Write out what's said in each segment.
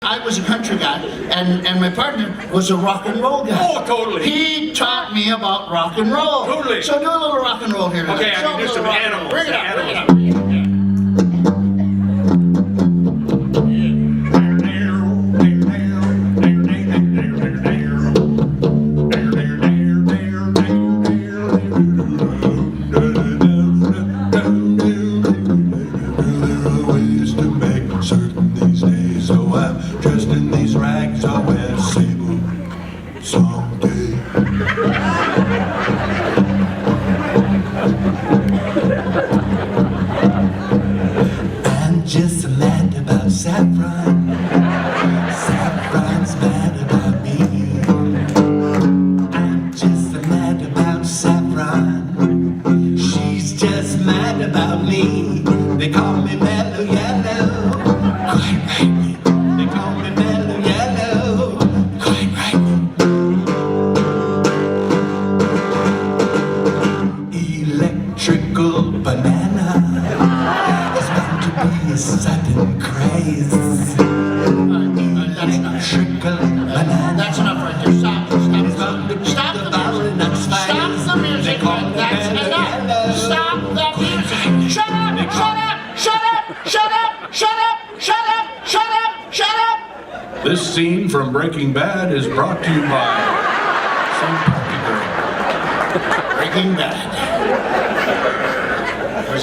I was a country guy, and my partner was a rock and roll guy. Oh, totally. He taught me about rock and roll. Totally. So do a little rock and roll here. Okay, Show I can a do some little rock and roll. animals. Bring it up, bring it up. Dressed in these rags, I'll wear sable someday. I'm just mad about Saffron. Saffron's mad about me. I'm just mad about Saffron. She's just mad about me. They call me Mellow Yellow. Quite right. They call me Mellow Yellow. Quite right. Electrical banana is bound to be a sudden craze. Electrical banana. That's enough right there. Stop. Stop the music. Stop the music. That's enough. Stop the music. Shut up! Shut up! Shut up! Shut up! Shut up! Shut up! Shut up! Shut up! This scene from Breaking Bad is brought to you by some party girl. Breaking Bad.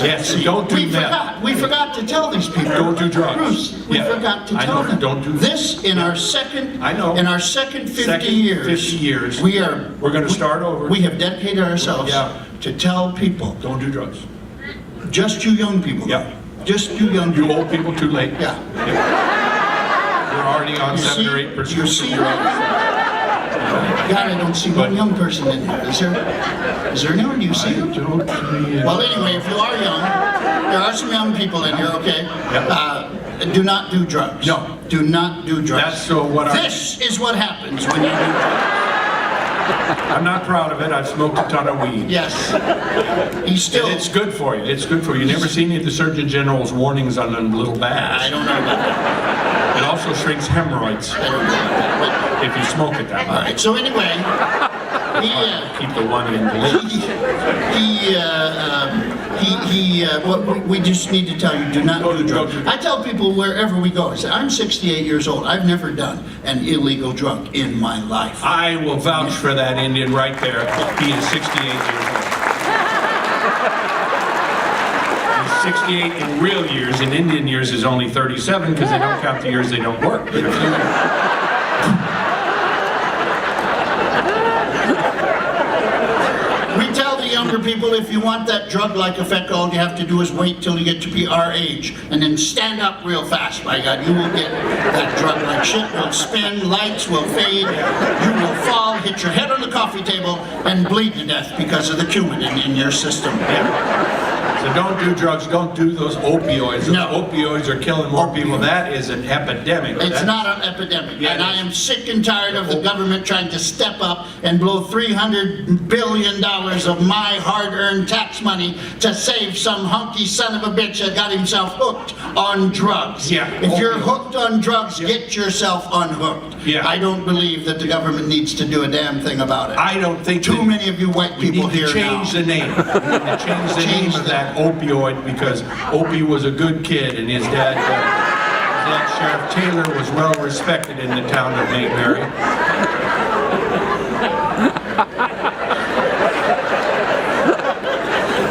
Yes, don't do that. We forgot to tell these people. Don't do drugs. Bruce, we Yeah, forgot to I tell know, them. don't do this in our second. I know. In our second 50 Second years. 50 years. We're going to start over. We have dedicated ourselves Yeah. to tell people, Don't do drugs. just you young people. Yeah. Just you young You people. old people, too late. Yeah. You're already on You 7 or see- 8 you prescription see- drugs. God, I don't see one young person in here. Is there? Is there anyone? Do you see them? Well, anyway, if you are young, there are some young people in here. Okay. Do not do drugs. No. Do not do drugs. That's so what I- This is what happens when you do drugs. I'm not proud of it. I've smoked a ton of weed. Yes. He's still. It's good for you. It's good for you. You never seen any of the Surgeon General's warnings on them little I bags. don't know about that. It also shrinks hemorrhoids I don't know about that. if you smoke it that All much. right. So anyway, Keep the one in the lid. we just need to tell you, do not do drugs. I tell people wherever we go, I say, I'm 68 years old. I've never done an illegal drug in my life. I will vouch for that Indian right there. He is 68 years old. He's 68 in real years. In Indian years is only 37 because they don't count the years they don't work. We tell the younger people, if you want that drug-like effect, all you have to do is wait till you get to be our age, and then stand up real fast. By God, you will get that drug-like shit. Will spin, lights will fade, you will fall, hit your head on the coffee table, and bleed to death because of the cumin in your system. So don't do drugs. Don't do those opioids. Those No. opioids are killing more people. That is an epidemic. It's That's- not an epidemic, Yeah, and it I is. am sick and tired of the government trying to step up and blow $300 billion of my hard-earned tax money to save some hunky son of a bitch that got himself hooked on drugs. Yeah. If you're Opioids. hooked on drugs, get yourself unhooked. Yeah. I don't believe that the government needs to do a damn thing about it. I don't think Too that- many of you white We people need here to change now. the name. We need to change the name of that opioid because Opie was a good kid and his dad, Sheriff Taylor, was well respected in the town of Mayberry.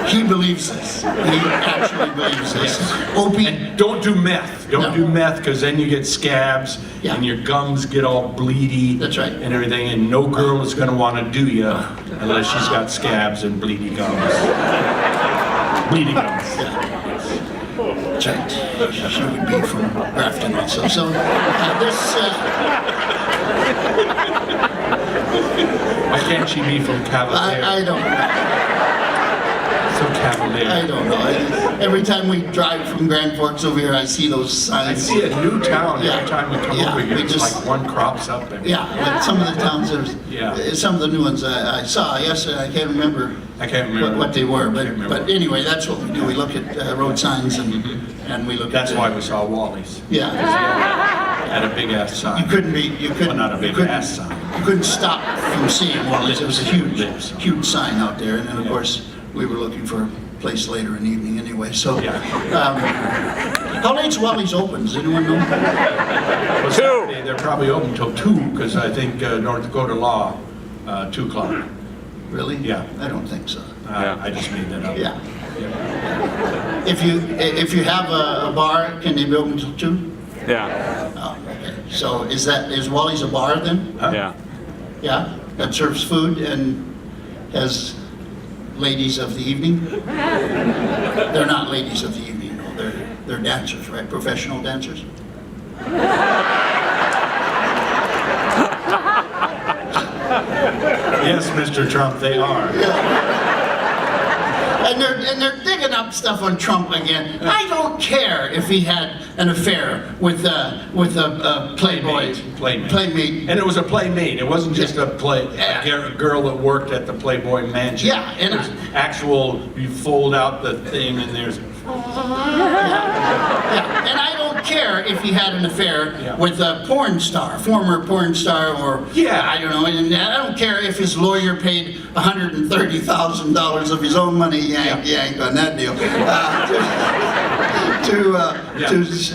He believes this. He actually believes this. Opie. And don't do meth. Don't No. do meth because then you get scabs Yeah. and your gums get all bleedy. That's right. And everything. And no girl is going to want to do you unless she's got scabs and bleedy gums. Bleedy gums. That's right. She would be from Grafton also. So Why can't she be from Cavalier? I don't know. So Cavalier. I don't know. Every time we drive from Grand Forks over here, I see those I signs. see a new town Yeah. every time we come Yeah, over here. we It's just- like one crops up there. Yeah, like some of the towns, Yeah. some of the new ones I saw yesterday. I can't remember. I can't remember what they were, I can't remember. but anyway, that's what we do. We look at road signs and we look That's at why we saw Wally's. Yeah. Had a big ass sign. You couldn't be, you couldn't. Well, not a big you couldn't- ass sign. You couldn't stop from seeing Wally's. It was a huge, Lips. huge sign out there. And then, of Yeah. course, we were looking for a place later in the evening anyway. So, Yeah. how late's Wally's open? Does anyone know? Well, Saturday, they're probably open till 2, because I think North Dakota law, 2 o'clock. Really? Yeah. I don't think so. I just made that up. Yeah. If you have a bar, can they be open till 2? Yeah, Oh, okay. So is Wally's a bar then? yeah. Yeah, that serves food and has ladies of the evening? They're not ladies of the evening, no, they're dancers, right? Professional dancers? Yes, Mr. Trump, they are. And they're digging up stuff on Trump again. I don't care if he had an affair with a Playboy playmate. And it was a playmate. It wasn't just a girl that worked at the Playboy Mansion. Yeah, and it was actual. You fold out the thing, and there's. Yeah, and I don't care if he had an affair with a porn star, former porn star, or I don't know. And I don't care if his lawyer paid $130,000 of his own money, yank on that deal,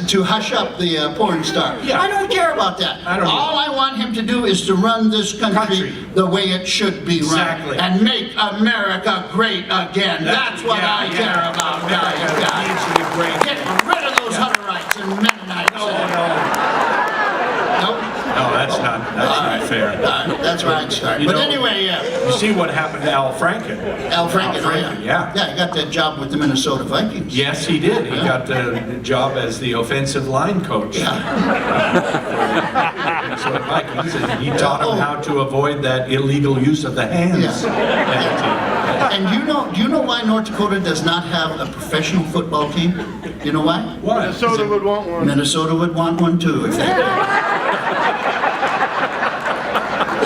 to hush up the porn star. Yeah. I don't care about that. All I want him to do is to run this country the way it should be run, Exactly. and make America great again. That's what I care about, guys. Needs to be great. Get rid of those Hutterites and Mennonites. No, that's not fair. That's where I'd start. You But know, anyway, You see what happened to Al Franken? Al Franken, yeah. Yeah, he got that job with the Minnesota Vikings. Yes, he did. He got the job as the offensive line coach. Minnesota Vikings, and he taught him how to avoid that illegal use of the hands. And do you know why North Dakota does not have a professional football team? You know why? Why? Minnesota would want one. Minnesota would want one too if they did.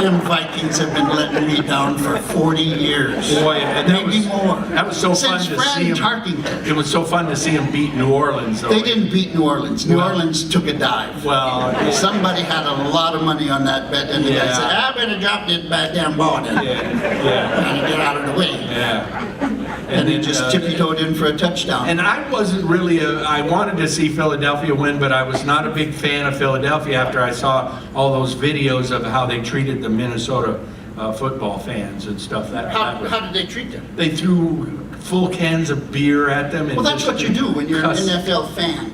Them Vikings have been letting me down for 40 years. Boy, and that maybe was, more. That was so Since fun to Fran see him. Tarkenton. It was so fun to see him beat New Orleans. Though. They didn't beat New Orleans. New Orleans took a dive. Well, Somebody had a lot of money on that bet, and the guy said, I better drop this goddamn ball then. And get out of the way. And he just tippy-toed in for a touchdown. And I wasn't really I wanted to see Philadelphia win, but I was not a big fan of Philadelphia after I saw all those videos of how they treated the Minnesota football fans and stuff. How did they treat them? They threw full cans of beer at them. And Well, that's what you do when you're an cuss. NFL fan.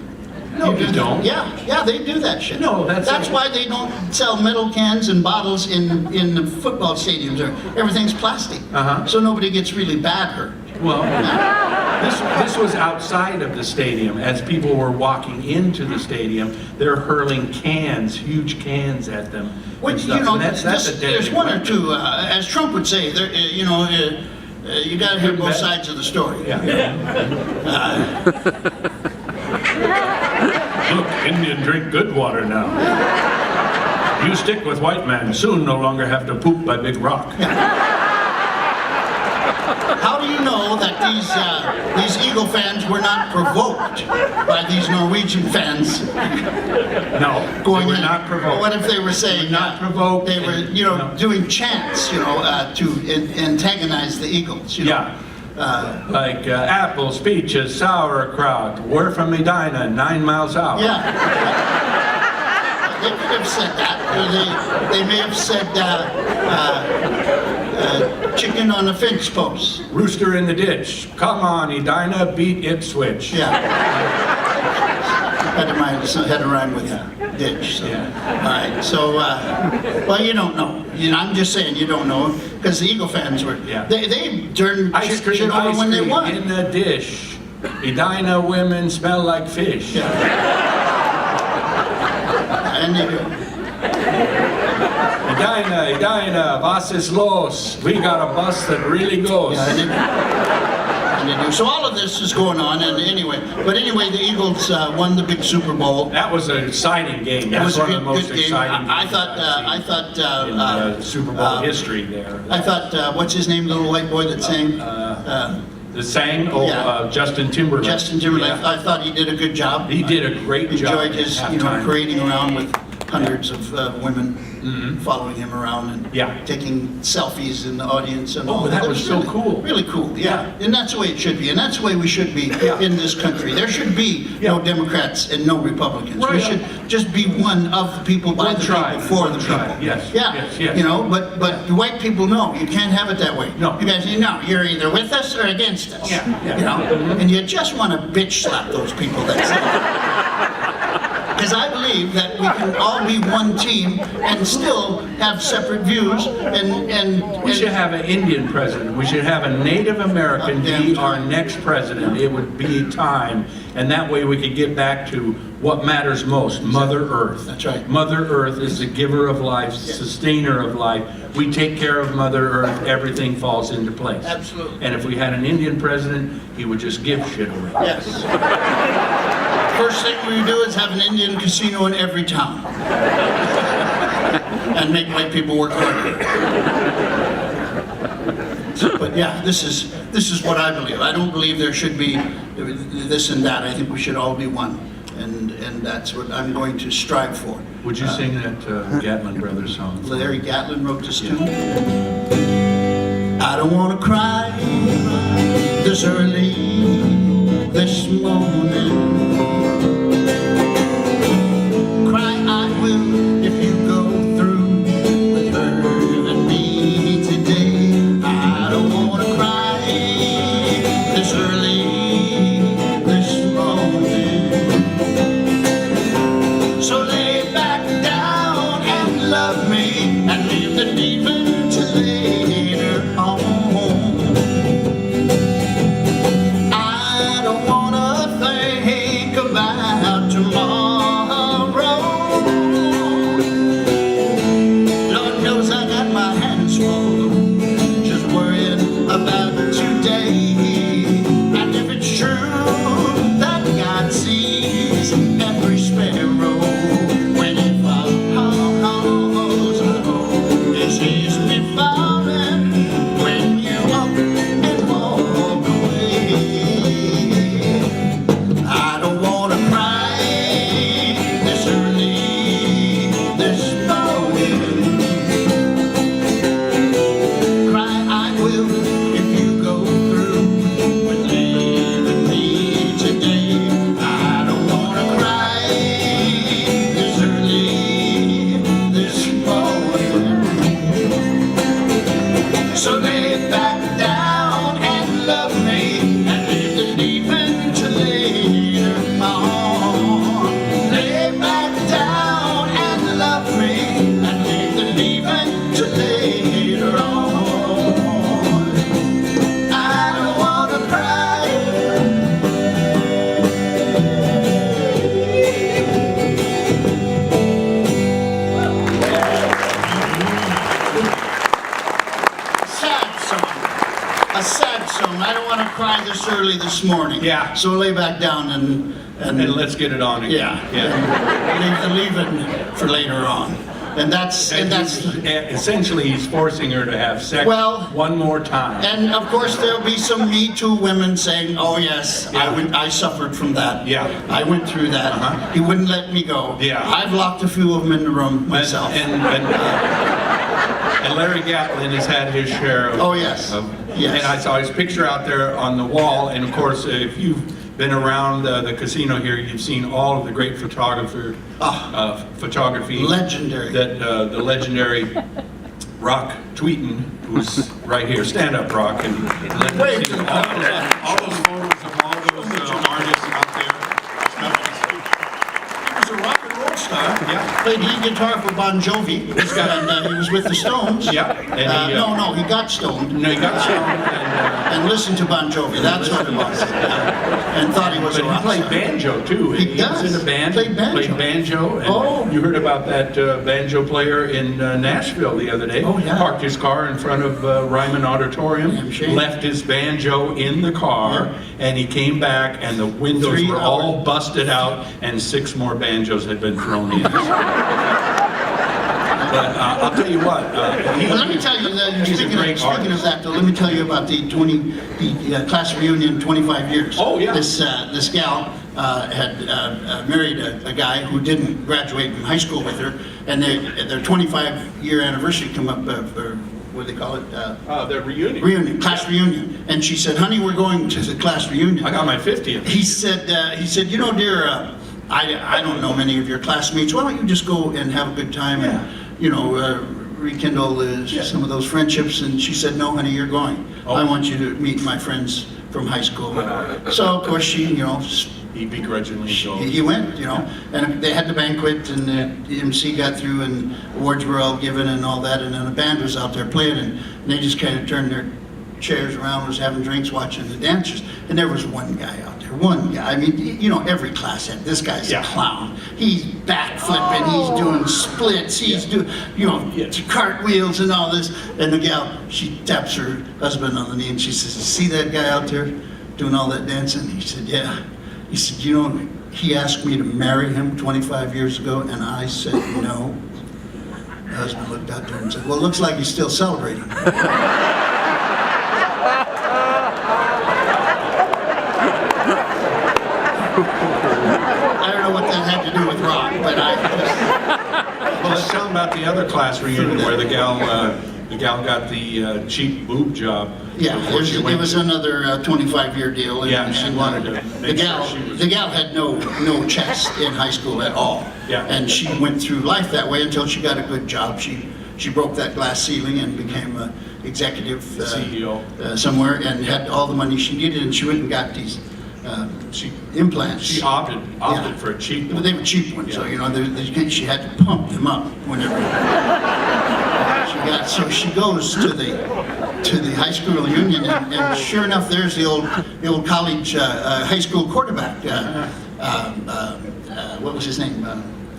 No, you don't. Yeah, they do that shit. No, that's why they don't sell metal cans and bottles in the football stadiums. Everything's plastic, so nobody gets really bad hurt. Well, this was outside of the stadium. As people were walking into the stadium, they're hurling cans, huge cans at them. Which, and stuff. you know, And that's a there's deadly one or weapon. two, as Trump would say, there, you got to hear both sides of the story. Look, Indian drink good water now. You stick with white man, soon no longer have to poop by big rock. How do you know that these Eagle fans were not provoked by these Norwegian fans? No, Going they were in? not provoked. What if they were saying not provoked? They were, doing chants, to antagonize the Eagles. Like apples, peaches, sauerkraut. We're from Medina, 9 miles out. Yeah. They could have said that. Or they may have said chicken on a fence post. Rooster in the ditch. Come on, Edina, beat Ipswich. Yeah. Had to rhyme with ditch. So. All right. So, well, you don't know. I'm just saying you don't know because the Eagle fans were. They turned Ice shit cream, over when they won. in a dish. Edina women smell like fish. Yeah. And they do. Edina, was ist los? We got a bus that really goes. Yeah, and they do. So all of this is going on, and anyway, the Eagles won the big Super Bowl. That was an exciting game. It That's was a one of the most good game. exciting I games thought in Super Bowl history there. I thought, what's his name, the little white boy that sang? The sang? Justin Timberlake. Justin Timberlake. Yeah. I thought he did a good job. He did a great job. Enjoyed his, at halftime. parading around with hundreds of women following him around and Yeah. taking selfies in the audience and Oh, all that was so really, cool. Really cool, yeah. And that's the way it should be, and that's the way we should be Yeah. in this country. There should be no Yeah. Democrats and no Republicans. We Right. should just be one of the people, by One the tribe, people, for one the tribe. people. Yes, Yeah, yes, yes. you know, but the white people know you can't have it that way. No. You guys say, no, you're either with us or against us. Yeah, yeah. You know, and you just want to bitch slap those people that say that. Because I believe that we can all be one team and still have separate views and We should have an Indian president. We should have a Native American be our next president. It would be time, and that way we could get back to what matters most, Mother Earth. That's right. Mother Earth is the giver of life, sustainer of life. We take care of Mother Earth, everything falls into place. Absolutely. And if we had an Indian president, he would just give shit away. yes. First thing we do is have an Indian casino in every town. And make white people work harder. But yeah, this is what I believe. I don't believe there should be this and that. I think we should all be one. And that's what I'm going to strive for. Would you sing that Gatlin Brothers song? Larry Gatlin wrote this tune. I don't want to cry this early this morning. Cry I will if you go through with her and me today. I don't want to cry this early this morning. So lay back down and love me and leave the leaving till later on. I don't wanna think about tomorrow. Lord knows I got my hands full, just worrying about today. And if it's true that God sees every sparrow when it falls low, He sees me falling when you up and walk away. I don't wanna cry this early this morning. Cry I will if you go through with leaving me today. I don't wanna cry this early this morning. So lay back down and love me and leave the leaving till later on. Lay back down and love me and leave the leaving till later on. I don't wanna cry. Sad song. A sad song. I don't want to cry this early this morning. Yeah. So lay back down and And let's get it on again. yeah. Leave the leaving for later on. And that's Essentially, he's forcing her to have sex Well- one more time. and of course there'll be some Me Too women saying, "Oh yes, Yeah. I suffered from that. Yeah. I went through that. Uh-huh. He wouldn't let me go. Yeah. I've locked a few of them in the room myself." And Larry Gatlin has had his share of. Oh, yes. Yes. And I saw his picture out there on the wall. And of course, if you've been around the casino here, you've seen all of the great photography. Legendary. That the legendary Rock Tweeton, who's right here, stand up, Rock, and let me Wait. see all those photos of all those artists out there. He was a rock and roll star. Yeah. Played lead guitar for Bon Jovi. And he was with the Stones. Yeah. And he, No, he got stoned No, he got stoned, and listened to Bon Jovi. That's what it was. And thought he was but a he rock played star. banjo too. He does. was in a band. Played banjo. Played banjo. And Oh. you heard about that banjo player in Nashville the other day. Oh, yeah. Parked his car in front of Ryman Auditorium. Damn shame. Left his banjo in the car, and he came back, and the windows 3 were all hours. busted out, and 6 more banjos had been thrown in. But I'll tell you what. Well, let me tell you that he's a great speaking of artist. that, though, let me tell you about the class reunion 25 years. Oh, yeah. This gal had married a guy who didn't graduate from high school with her, and their 25-year anniversary come up, or what do they call it? The reunion. Reunion, class reunion. And she said, honey, we're going to the class reunion. I got my 50th. He said, you know, dear, I don't know many of your classmates. Why don't you just go and have a good time and, you know, rekindle some of those friendships? And she said, no, honey, you're going. I want you to meet my friends from high school. So, of course, she, you know, He begrudgingly goes. he went, you know, and they had the banquet, and the MC got through, and awards were all given and all that, and then the band was out there playing, and they just kind of turned their chairs around, was having drinks, watching the dancers, and there was one guy out there, one guy. I mean, you know, every class had this guy's a clown. He's backflipping, he's doing splits, he's doing, you know, cartwheels and all this, and the gal, she taps her husband on the knee, and she says, see that guy out there doing all that dancing? He said, yeah. He said, you know, he asked me to marry him 25 years ago, and I said no. The husband looked out to him and said, well, it looks like he's still celebrating. I don't know what that had to do with rock, but Well, let's tell them about the other class reunion where the gal got the cheap boob job. yeah, before she it went. was another 25-year deal. And, Yeah, she wanted to make sure she was- The gal had no chest in high school at all. Yeah. And she went through life that way until she got a good job. She broke that glass ceiling and became an executive CEO. Somewhere, and had all the money she needed, and she went and got these implants. She opted Yeah. for a cheap But one. they were cheap ones, so Yeah. you know, she had to pump them up whenever she got. So she goes to the high school reunion, and sure enough, there's the old college high school quarterback. What was his name?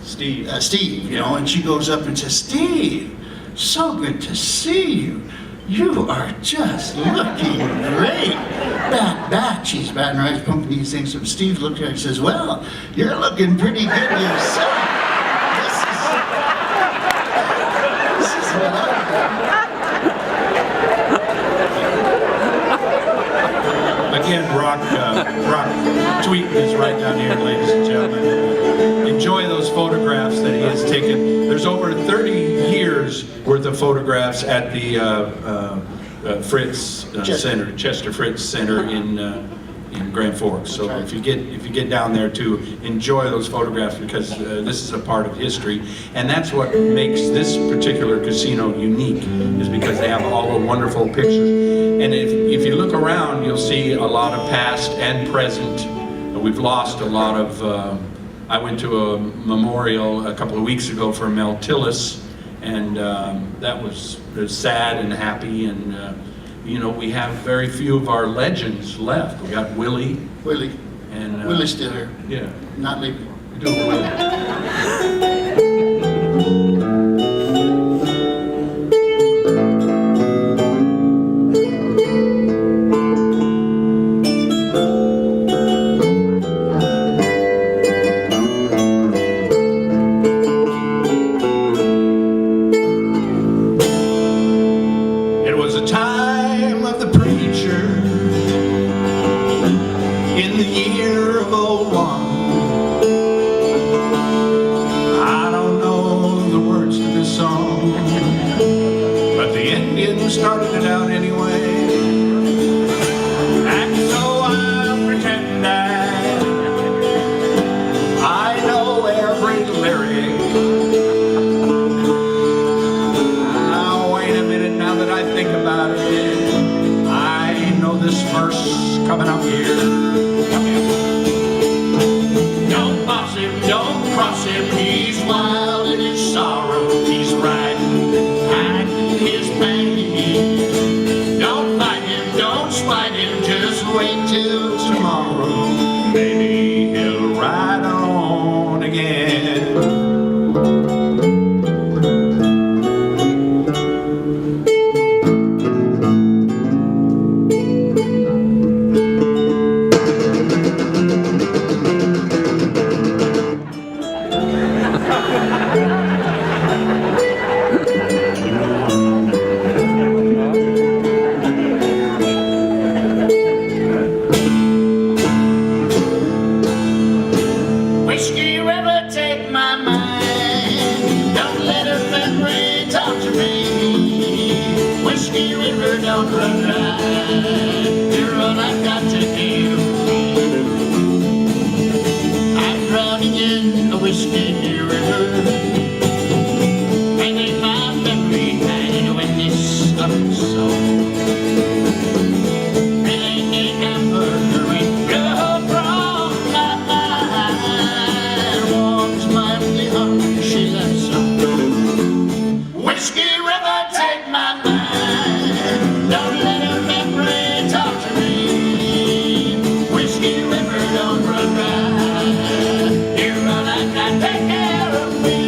Steve. Steve. You know, and she goes up and says, "Steve, so good to see you. You are just looking great." Bat, she's batting her eyes, pumping these things. So Steve looked at her and says, well, you're looking pretty good yourself. This is what Again, Rock tweet is right down here, ladies and gentlemen. Enjoy those photographs that he has taken. There's over 30 years worth of photographs at the Fritz Center, Chester Fritz Center in Grand Forks. So if you get down there to enjoy those photographs, because this is a part of history, and that's what makes this particular casino unique, is because they have all the wonderful pictures. And if you look around, you'll see a lot of past and present. We've lost a lot of. I went to a memorial a couple of weeks ago for Mel Tillis, and that was sad and happy, and you know, we have very few of our legends left. We got Willie. Willie. And Willie's still here. Yeah. Not leaving. Do a Willie. It was a time of the preacher in the year of '01. I don't know the words to this song, but the Indians started it out anyway. And so I'll pretend that I know every lyric. Now wait a minute, now that I think about it, I know this verse coming up here. Don't boss him, don't cross him, he's wild in his sorrow, he's riding his pain. Don't don't run dry. You're all I've got to give me. I'm drowning in a whiskey river. I make my memory hide when this stuff's so. And a hamburger with blood from my mind warms my empty heart. She left some. Whiskey River, take my mind. Don't let her memory torture me. Whiskey River, don't run dry. You're all I got, take care of me.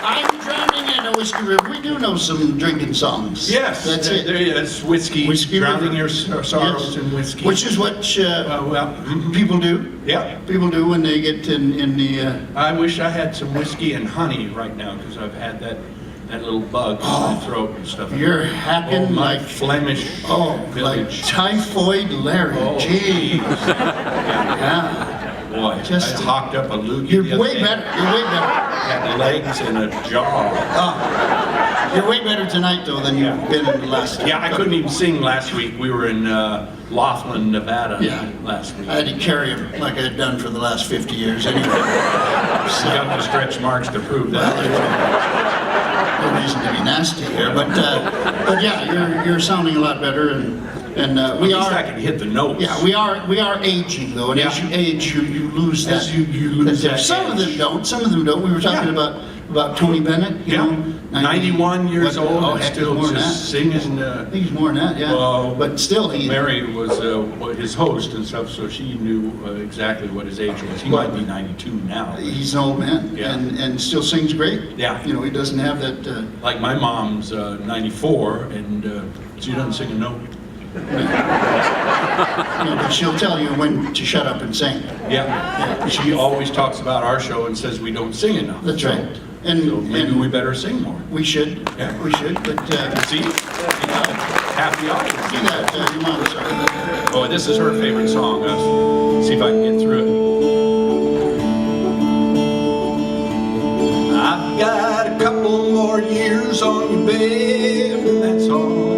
I'm drowning in a whiskey river. We do know some drinking songs. Yes, That's it. There is whiskey, Whiskey drowning River. your sorrows Yes. in whiskey. Which is what people do. Yeah. People do when they get in the. I wish I had some whiskey and honey right now because I've had that little bug in my throat and stuff. You're hacking my like Flemish like village. typhoid Larry. Oh, Jeez. yeah. Yeah. Boy, Just- I hawked up a loogie. You're the other way day. better. You're way better. Had legs and a jaw. You're way better tonight though than you've been in the last time. Yeah, I couldn't even sing last week. We were in Laughlin, Nevada Yeah. last week. I had to carry him like I had done for the last 50 years anyway. We got the stretch marks to prove that. No reason to be nasty here, but yeah, you're sounding a lot better, and At we least I are. can hit the notes. Yeah, we are aging though, and as Yeah. you age, you lose that. As you lose that Some of them edge. don't. Some of them don't. We were talking Yeah. about Tony Bennett. You Yeah. know, 91 years what- old oh, and heck, still more than just that. singing. I think he's more than that. Yeah. Well, but still, he. Mary was his host and stuff, so she knew exactly what his age was. He might be 92 now. He's an old man, Yeah. and still sings great. Yeah. You know, he doesn't have that. Like my mom's 94, and she doesn't sing a note. You know, but she'll tell you when to shut up and sing. Yeah. She always talks about our show and says we don't sing enough. That's So- right. And, So maybe and we better sing more. we should. Yeah. We should. But See? Half the see audience. that your mom. Sorry. Oh, this is her favorite song. Let's see if I can get through it. I've got a couple more years on your bed, and that's all.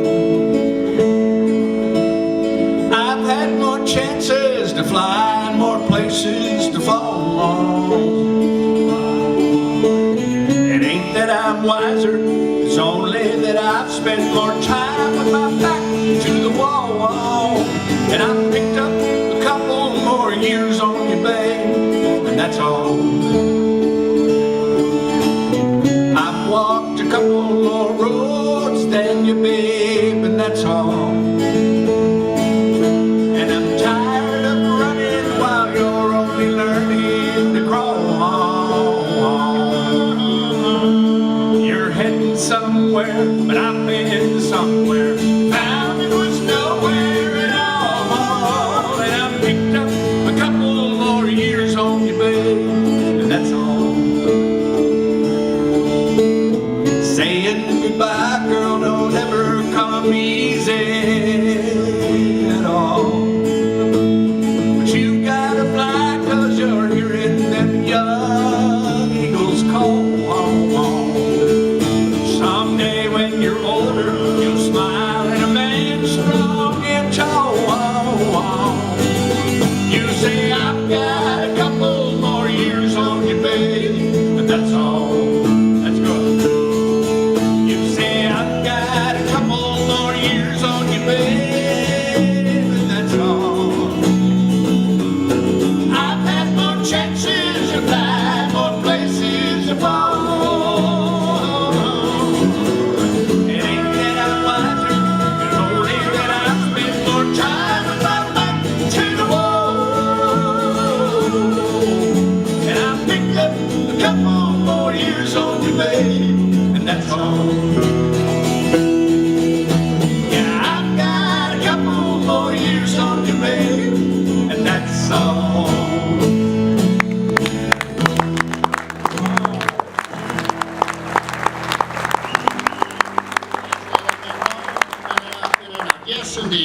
I've had more chances to fly and more places to fall. It ain't that I'm wiser, it's only that I've spent more time with my back to the wall. And I've picked up a couple more years on your babe, and that's all. I've walked a couple more roads than you, babe, and that's all. And I'm tired of running while you're only learning to crawl. You're heading somewhere, but I've been somewhere. Found it was nowhere at all. And I've picked up a couple more years on you, babe, and that's all. Saying goodbye, girl, don't ever come easy at all. But you gotta fly, 'cause you're hearing them young eagles call. Someday when you're older, you'll smile at a man strong and tall. You say, I've got a couple more years on you, babe, and that's all. That's good. You say, I've got a couple more years on you, babe, and that's all. I've had more chances to fly, more places to fall. It ain't that I'm wiser, it's only that I've spent more time with my back to the wall. And I've picked up a couple more years on you, babe, and that's all. Yeah, I've got a couple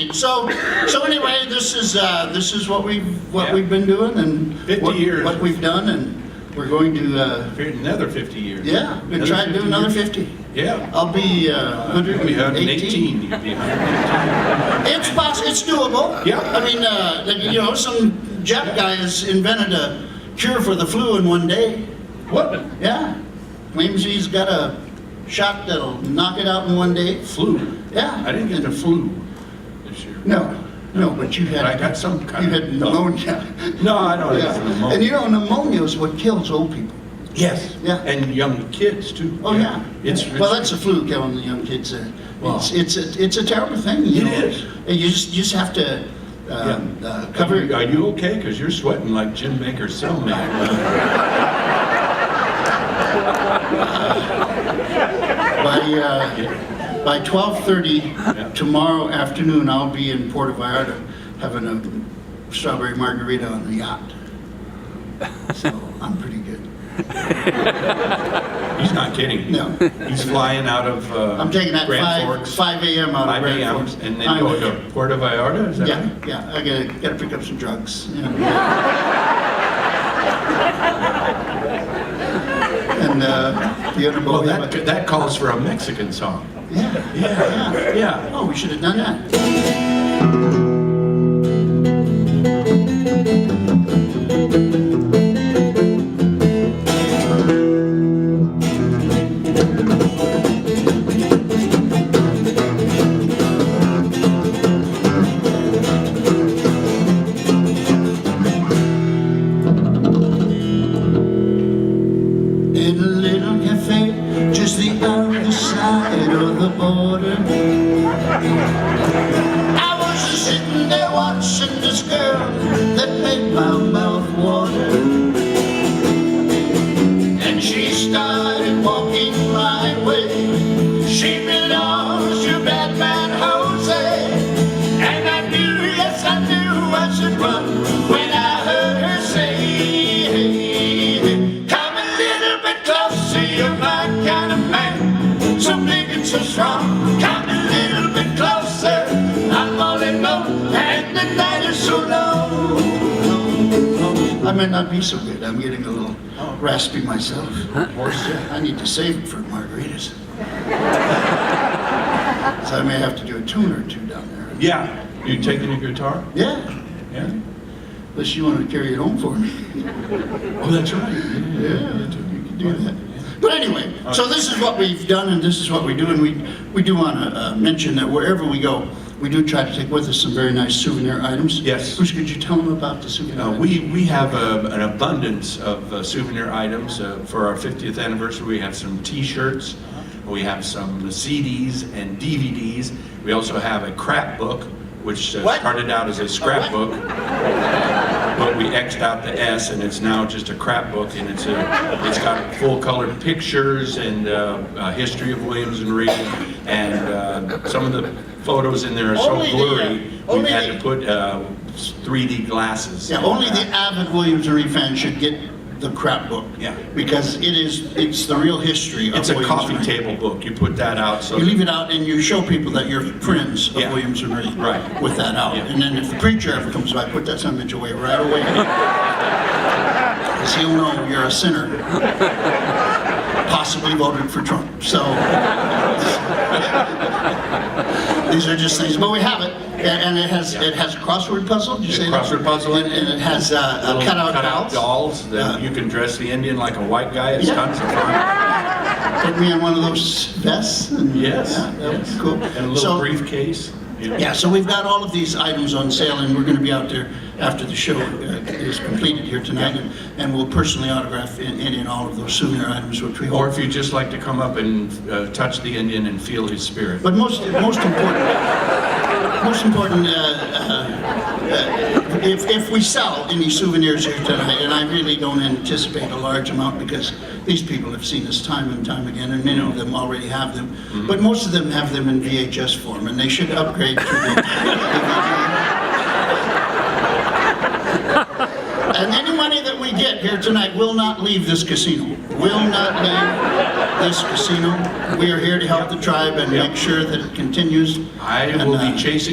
indeed. So anyway, this is what we've been doing and 50 years. what we've done, and we're going to Another 50 years. yeah, we try to do another 50. Yeah. I'll be You'll be 118. 118. You'll be 118. It's possible. It's doable. Yeah. I mean, some Jap guy has invented a cure for the flu in one day. What? Yeah. Claims he's got a shot that'll knock it out in one day. Flu. Yeah. I didn't get the flu this year. No, but you had. But I got some kind You of had pneumonia. No, I don't have Yeah. pneumonia. And pneumonia is what kills old people. Yes. Yeah. And young kids too. Oh yeah. It's Well, that's the flu killing the young kids. Wow. It's a terrible thing. It is. And you just have to cover. Are you okay? Because you're sweating like Jim Baker's cellmate. By 12:30 Yeah. tomorrow afternoon, I'll be in Puerto Vallarta having a strawberry margarita on the yacht. So I'm pretty good. He's not kidding. No. He's flying out of I'm taking that Grand Forks. 5 a.m. out of 5 Grand a.m. Forks. and then go to Puerto Vallarta. Is that Yeah, right? yeah. I gotta pick up some drugs. And the other Well, boy. that calls for a Mexican song. Yeah. Yeah. Oh, we should have done that. In a little cafe, just the other side of the border, I was sitting there watching this girl that made my mouth water. And she started walking my way. She belongs to Bad Man Jose. And I knew, yes I knew I should run when I heard her say, come a little bit closer, you're my kind of man, so big and so strong. Come a little bit closer, I'm all alone, and the night is so long. I might not be so good. I'm getting a little raspy myself. I need to save it for margaritas. So I may have to do a tune or two down there. Yeah. You taking a guitar? Yeah, Yeah. unless you want to carry it home for me. Oh, that's right. Yeah, you can do that. But anyway, so this is what we've done, and this is what we do, and we do want to mention that wherever we go, we do try to take with us some very nice souvenir items. Yes. Bruce, could you tell them about the souvenir items? We have an abundance of souvenir items. For our 50th anniversary, we have some T-shirts, we have some CDs and DVDs. We also have a crap book, which What? started out as a scrapbook, but we X'd out the S, and it's now just a crap book, and it's got full-color pictures and a history of Williams and Reed, and some of the photos in there are so Only the, blurry, only we had the- to put 3D glasses. Yeah, in only the that. avid Williams and Reed fan should get the crap book. Yeah. Because it's the real history of It's a Williams coffee and Reed. table book. You put that out so You leave it out and you show people that you're friends of Yeah. Williams and Reed. Right. With that out. Yeah. And then if the preacher ever comes by, put that son of a bitch away right away. Because he'll know you're a sinner. Possibly voted for Trump. So these are just things, but we have it, and it has a crossword puzzle. Did you say that? crossword puzzle. And it has little cutout dolls. that you can dress the Indian like a white guy. It's Yeah. tons of fun. Put me in one of those vests. And, Yes. Yeah, that would yes. be cool. And a little So- briefcase. Yeah, so we've got all of these items on sale, and we're going to be out there after the show is completed here tonight, and we'll personally autograph in all of those souvenir items, which we hope. Or if you just like to come up and touch the Indian and feel his spirit. But most important, if we sell any souvenirs here tonight, and I really don't anticipate a large amount because these people have seen us time and time again, and many of them already have them, but most of them have them in VHS form, and they should upgrade to the DVD. And any money that we get here tonight will not leave this casino. Will not leave this casino. We are here to help the tribe and make sure that it continues. I And, will be chasing